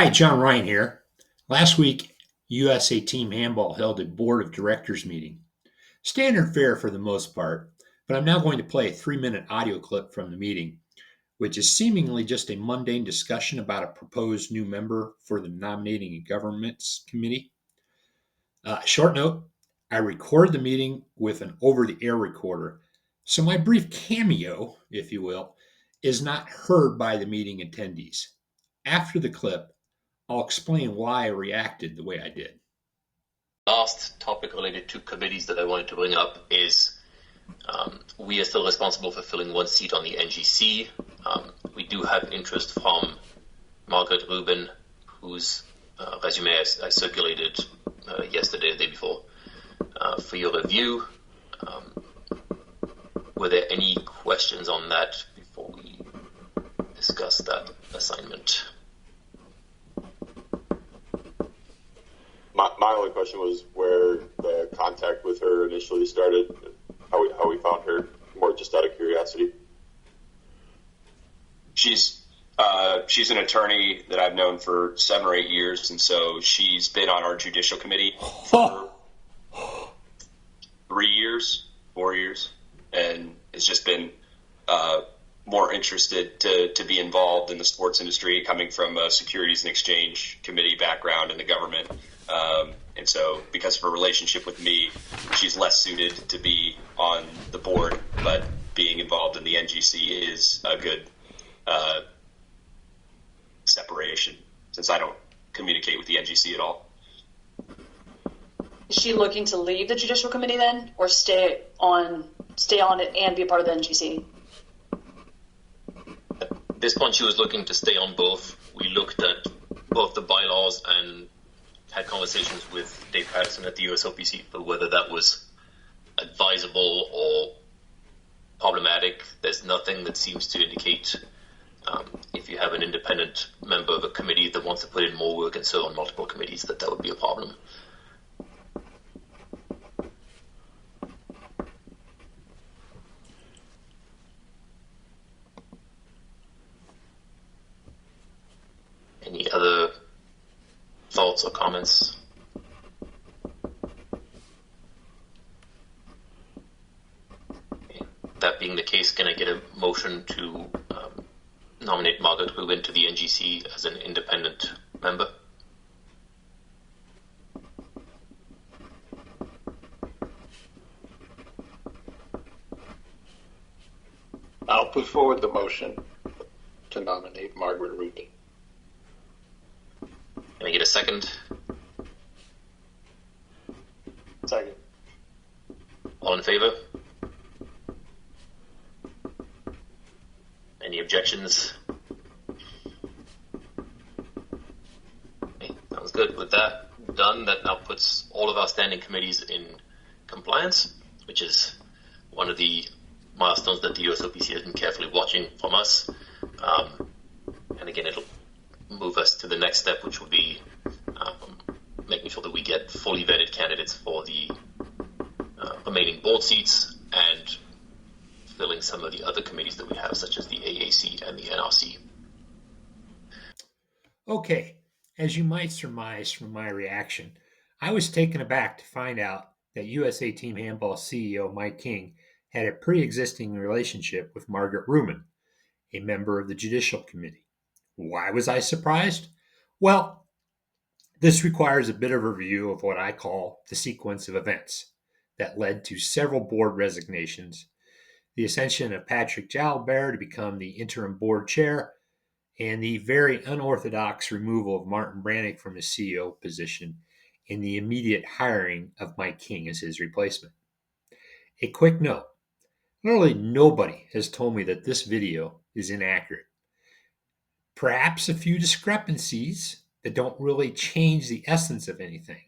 Hi, John Ryan here. Last week, USA Team Handball held a board of directors meeting. Standard fare for the most part, but I'm now going to play a 3-minute audio clip from the meeting, which is seemingly just a mundane discussion about a proposed new member for the Nominating and Governments Committee. Short note, I recorded the meeting with an over the air recorder, so my brief cameo, if you will, is not heard by the meeting attendees. After the clip, I'll explain why I reacted the way I did. Last topic related to committees that I wanted to bring up is we are still responsible for filling one seat on the NGC. We do have interest from Margaret Rubin, whose resume I circulated yesterday or the day before for your review. Were there any questions on that before we discuss that assignment? My only question was where the contact with her initially started, how we found her, more just out of curiosity. She's an attorney that I've known for 7 or 8 years, and so she's been on our Judicial Committee for 3 years, 4 years, and has just been more interested to be involved in the sports industry, coming from a Securities and Exchange Committee background in the government. And so because of her relationship with me, she's less suited to be on the board, but being involved in the NGC is a good separation, since I don't communicate with the NGC at all. Is she looking to leave the Judicial Committee then, or stay on it and be a part of the NGC? At this point, she was looking to stay on both. We looked at both the bylaws and had conversations with Dave Patterson at the USOPC for whether that was advisable or problematic. There's nothing that seems to indicate if you have an independent member of a committee that wants to put in more work and serve on multiple committees, that would be a problem. Any other thoughts or comments? Okay. That being the case, can I get a motion to nominate Margaret Rubin to the NGC as an independent member? I'll put forward the motion to nominate Margaret Rubin. Can I get a second? Second. All in favor? Any objections? Okay, sounds good. With that done, that now puts all of our standing committees in compliance, which is one of the milestones that the USOPC has been carefully watching from us. And again, it'll move us to the next step, which will be making sure that we get fully vetted candidates for the remaining board seats and filling some of the other committees that we have, such as the AAC and the NRC. Okay, as you might surmise from my reaction, I was taken aback to find out that USA Team Handball CEO Mike King had a pre-existing relationship with Margaret Rubin, a member of the Judicial Committee. Why was I surprised? Well, this requires a bit of a review of what I call the sequence of events that led to several board resignations, the ascension of Patrick Jalbert to become the interim board chair, and the very unorthodox removal of Martin Brannick from his CEO position and the immediate hiring of Mike King as his replacement. A quick note, literally nobody has told me that this video is inaccurate. Perhaps a few discrepancies that don't really change the essence of anything.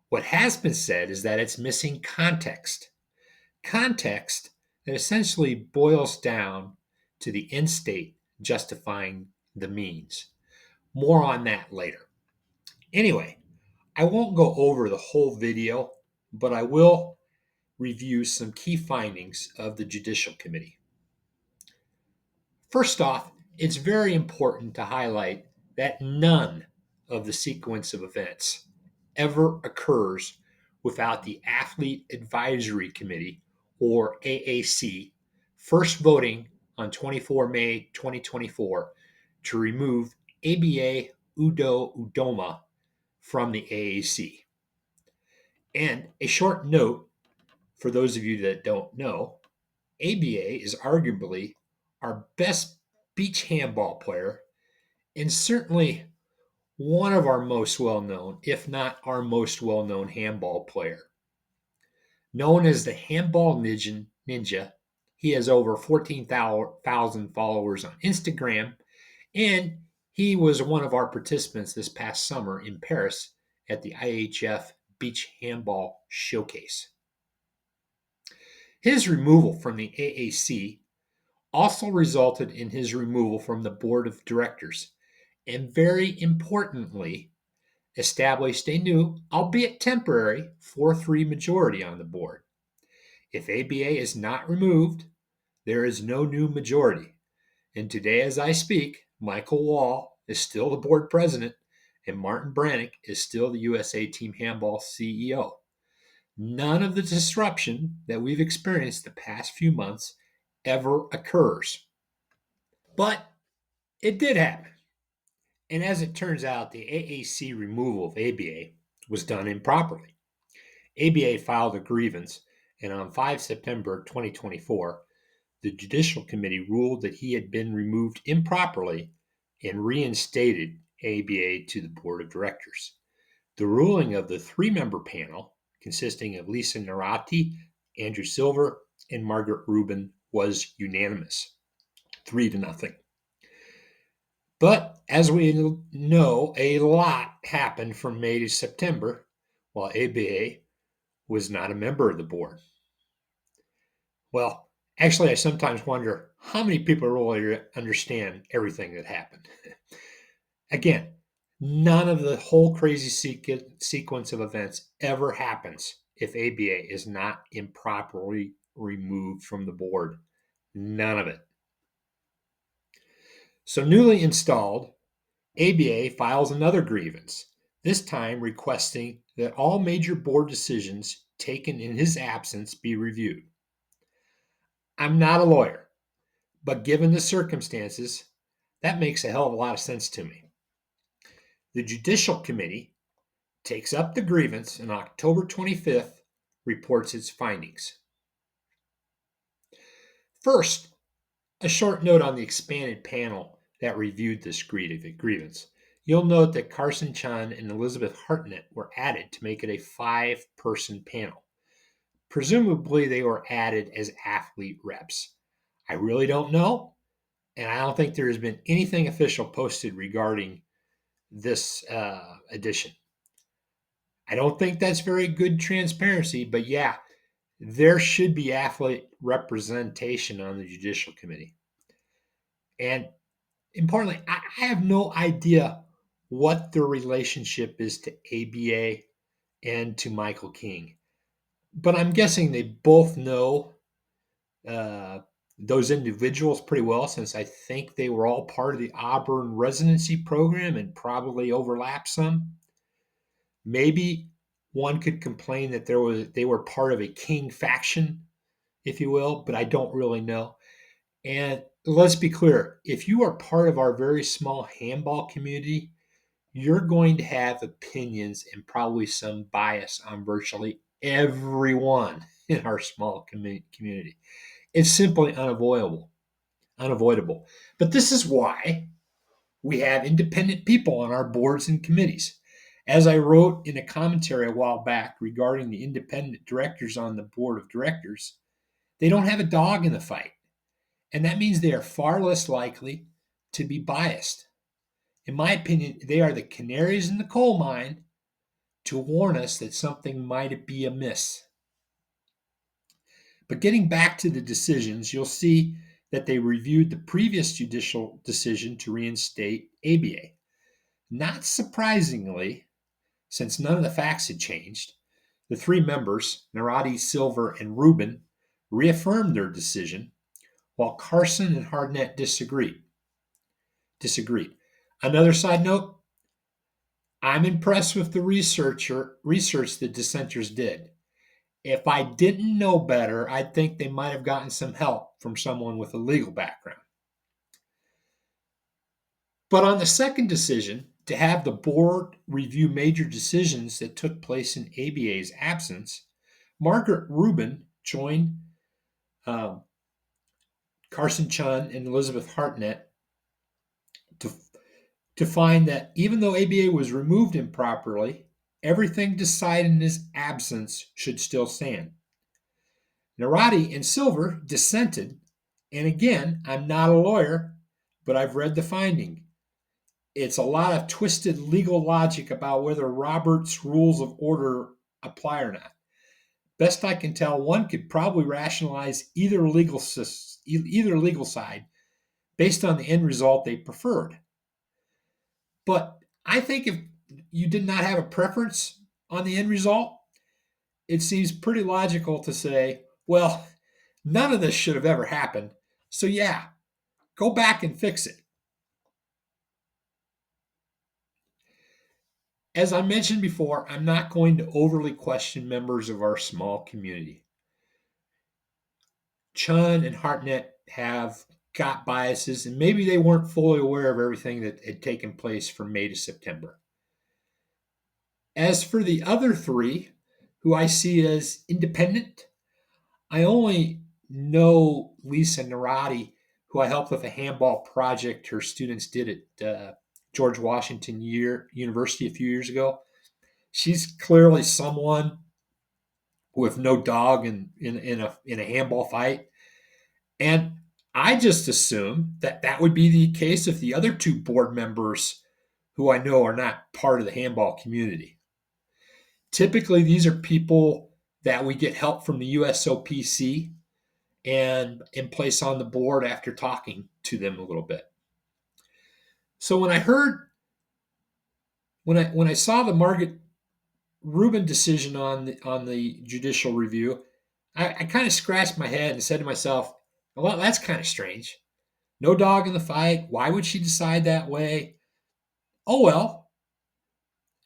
What has been said is that it's missing context. Context that essentially boils down to the end state justifying the means. More on that later. Anyway, I won't go over the whole video, but I will review some key findings of the Judicial Committee. First off, it's very important to highlight that none of the sequence of events ever occurs without the Athlete Advisory Committee, or AAC, first voting on 24 May 2024 to remove ABA Udo Udoma from the AAC. And a short note for those of you that don't know, ABA is arguably our best beach handball player and certainly one of our most well-known, if not our most well-known handball player. Known as the Handball Ninja, he has over 14,000 followers on Instagram, and he was one of our participants this past summer in Paris at the IHF Beach Handball Showcase. His removal from the AAC also resulted in his removal from the board of directors, and very importantly, established a new, albeit temporary, 4-3 majority on the board. If ABA is not removed, there is no new majority. And today, as I speak, Michael Wall is still the board president, and Martin Brannick is still the USA Team Handball CEO. None of the disruption that we've experienced the past few months ever occurs. But it did happen. And as it turns out, the AAC removal of ABA was done improperly. ABA filed a grievance, and on 5 September 2024, the Judicial Committee ruled that he had been removed improperly and reinstated ABA to the board of directors. The ruling of the 3-member panel, consisting of Lisa Narati, Andrew Silver, and Margaret Rubin, was unanimous, 3-0. But as we know, a lot happened from May to September while ABA was not a member of the board. Well, actually, I sometimes wonder how many people really understand everything that happened. Again, none of the whole crazy sequence of events ever happens if ABA is not improperly removed from the board. None of it. So newly installed, ABA files another grievance, this time requesting that all major board decisions taken in his absence be reviewed. I'm not a lawyer, but given the circumstances, that makes a hell of a lot of sense to me. The Judicial Committee takes up the grievance and October 25th reports its findings. First, a short note on the expanded panel that reviewed this grievance. You'll note that Carson Chun and Elizabeth Hartnett were added to make it a 5-person panel. Presumably, they were added as athlete reps. I really don't know, and I don't think there has been anything official posted regarding this addition. I don't think that's very good transparency, but yeah, there should be athlete representation on the Judicial Committee. And importantly, I have no idea what their relationship is to ABA and to Michael King. But I'm guessing they both know those individuals pretty well, since I think they were all part of the Auburn residency program and probably overlap some. Maybe one could complain that they were part of a King faction, if you will, but I don't really know. And let's be clear, if you are part of our very small handball community, you're going to have opinions and probably some bias on virtually everyone in our small community. It's simply unavoidable. But this is why we have independent people on our boards and committees. As I wrote in a commentary a while back regarding the independent directors on the board of directors, they don't have a dog in the fight. And that means they are far less likely to be biased. In my opinion, they are the canaries in the coal mine to warn us that something might be amiss. But getting back to the decisions, you'll see that they reviewed the previous judicial decision to reinstate ABA. Not surprisingly, since none of the facts had changed, the 3 members, Narati, Silver, and Rubin, reaffirmed their decision, while Carson and Hartnett disagreed. Another side note, I'm impressed with the research the dissenters did. If I didn't know better, I'd think they might have gotten some help from someone with a legal background. But on the second decision, to have the board review major decisions that took place in ABA's absence, Margaret Rubin joined um, Carson Chun and Elizabeth Hartnett to, to find that even though ABA was removed improperly, everything decided in his absence should still stand. Narati and Silver dissented, and again, I'm not a lawyer, but I've read the finding. It's a lot of twisted legal logic about whether Robert's rules of order apply or not. Best I can tell, one could probably rationalize either legal side based on the end result they preferred. But I think if you did not have a preference on the end result, it seems pretty logical to say, well, none of this should have ever happened. So yeah, go back and fix it. As I mentioned before, I'm not going to overly question members of our small community. Chun and Hartnett have got biases, and maybe they weren't fully aware of everything that had taken place from May to September. As for the other three, who I see as independent, I only know Lisa Narati, who I helped with a handball project her students did at George Washington University a few years ago. She's clearly someone with no dog in a handball fight. And I just assume that that would be the case if the other two board members who I know are not part of the handball community. Typically, these are people that we get help from the USOPC and place on the board after talking to them a little bit. So when I saw the Margaret Rubin decision on the judicial review, I kind of scratched my head and said to myself, well, that's kind of strange. No dog in the fight. Why would she decide that way? Oh, well,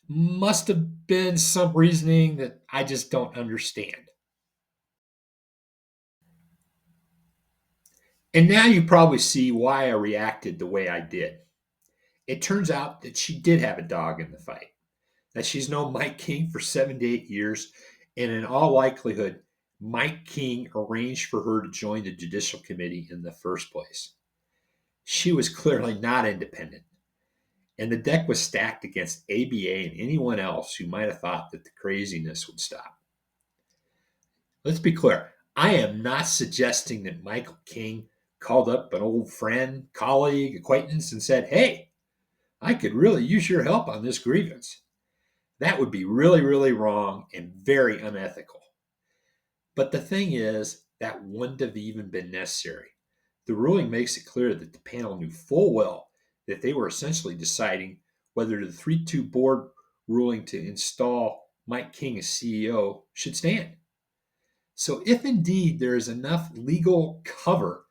must have been some reasoning that I just don't understand. And now you probably see why I reacted the way I did. It turns out that she did have a dog in the fight, that she's known Mike King for 7 to 8 years, and in all likelihood, Mike King arranged for her to join the Judicial Committee in the first place. She was clearly not independent, and the deck was stacked against ABA and anyone else who might have thought that the craziness would stop. Let's be clear. I am not suggesting that Michael King called up an old friend, colleague, acquaintance, and said, hey, I could really use your help on this grievance. That would be really, really wrong and very unethical. But the thing is, that wouldn't have even been necessary. The ruling makes it clear that the panel knew full well that they were essentially deciding whether the 3-2 board ruling to install Mike King as CEO should stand. So if indeed there is enough legal cover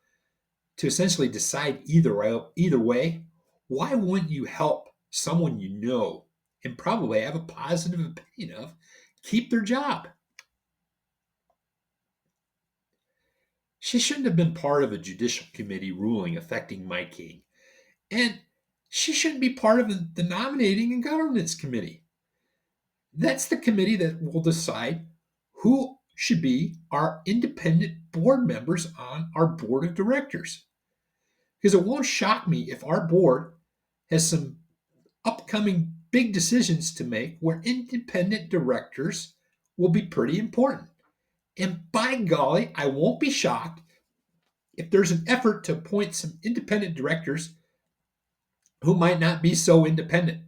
to essentially decide either way, why wouldn't you help someone you know and probably have a positive opinion of keep their job? She shouldn't have been part of a judicial committee ruling affecting Mike King, and she shouldn't be part of the nominating and governance committee. That's the committee that will decide who should be our independent board members on our board of directors. Because it won't shock me if our board has some upcoming big decisions to make where independent directors will be pretty important. And by golly, I won't be shocked if there's an effort to appoint some independent directors who might not be so independent.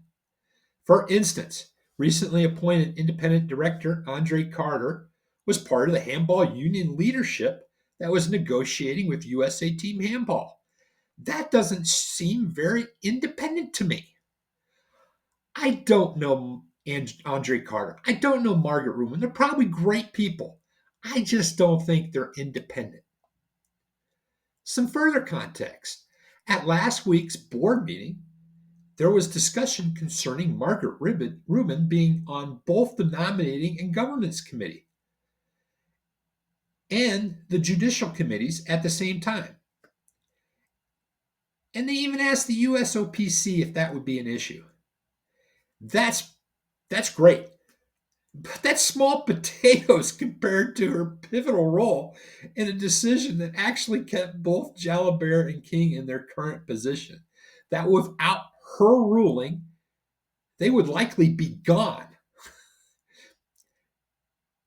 For instance, recently appointed independent director Andre Carter was part of the handball union leadership that was negotiating with USA Team Handball. That doesn't seem very independent to me. I don't know Andre Carter. I don't know Margaret Rubin. They're probably great people. I just don't think they're independent. Some further context. At last week's board meeting, there was discussion concerning Margaret Rubin being on both the nominating and governance committee and the judicial committees at the same time. And they even asked the USOPC if that would be an issue. That's great. But that's small potatoes compared to her pivotal role in a decision that actually kept both Jalabert and King in their current position. That without her ruling, they would likely be gone.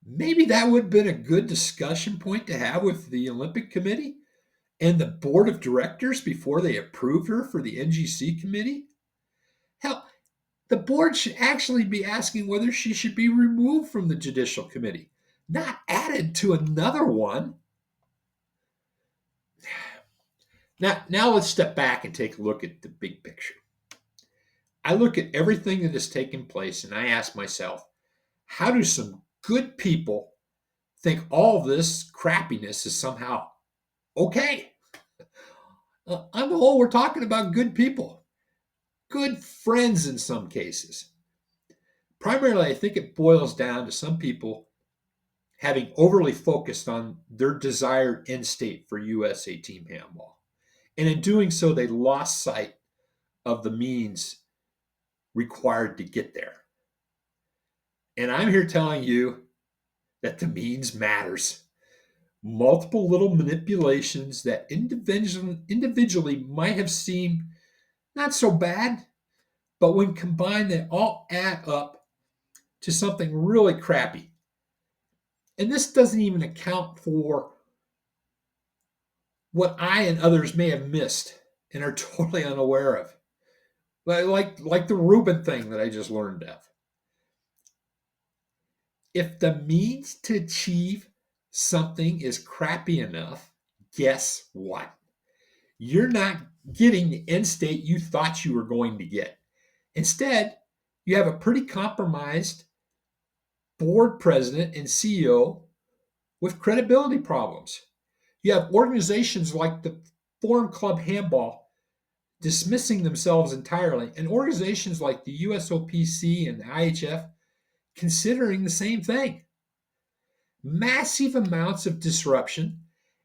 Maybe that would have been a good discussion point to have with the Olympic Committee and the board of directors before they approved her for the NGC committee. Hell, the board should actually be asking whether she should be removed from the Judicial Committee, not added to another one. Now let's step back and take a look at the big picture. I look at everything that has taken place and I ask myself, how do some good people think all this crappiness is somehow okay? On the whole, we're talking about good people, good friends in some cases. Primarily, I think it boils down to some people having overly focused on their desired end state for USA Team Handball. And in doing so, they lost sight of the means required to get there. And I'm here telling you that the means matters. Multiple little manipulations that individually might have seemed not so bad, but when combined, they all add up to something really crappy. And this doesn't even account for what I and others may have missed and are totally unaware of. Like the Rubin thing that I just learned of. If the means to achieve something is crappy enough, guess what? You're not getting the end state you thought you were going to get. Instead, you have a pretty compromised board president and CEO with credibility problems. You have organizations like the Forum Club Handball dismissing themselves entirely, and organizations like the USOPC and the IHF considering the same thing. Massive amounts of disruption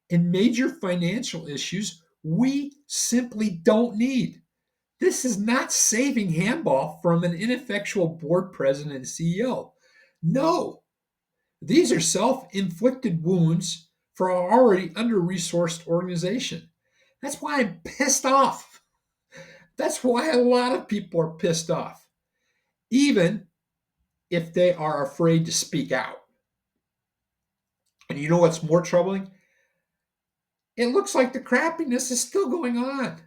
and major financial issues we simply don't need. This is not saving handball from an ineffectual board president and CEO. No, these are self-inflicted wounds for our already under-resourced organization. That's why I'm pissed off. That's why a lot of people are pissed off, even if they are afraid to speak out. And you know what's more troubling? It looks like the crappiness is still going on.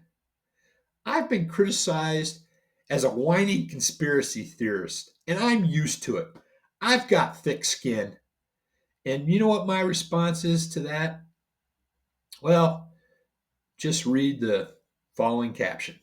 I've been criticized as a whiny conspiracy theorist, and I'm used to it. I've got thick skin. And you know what my response is to that? Well, just read the following caption.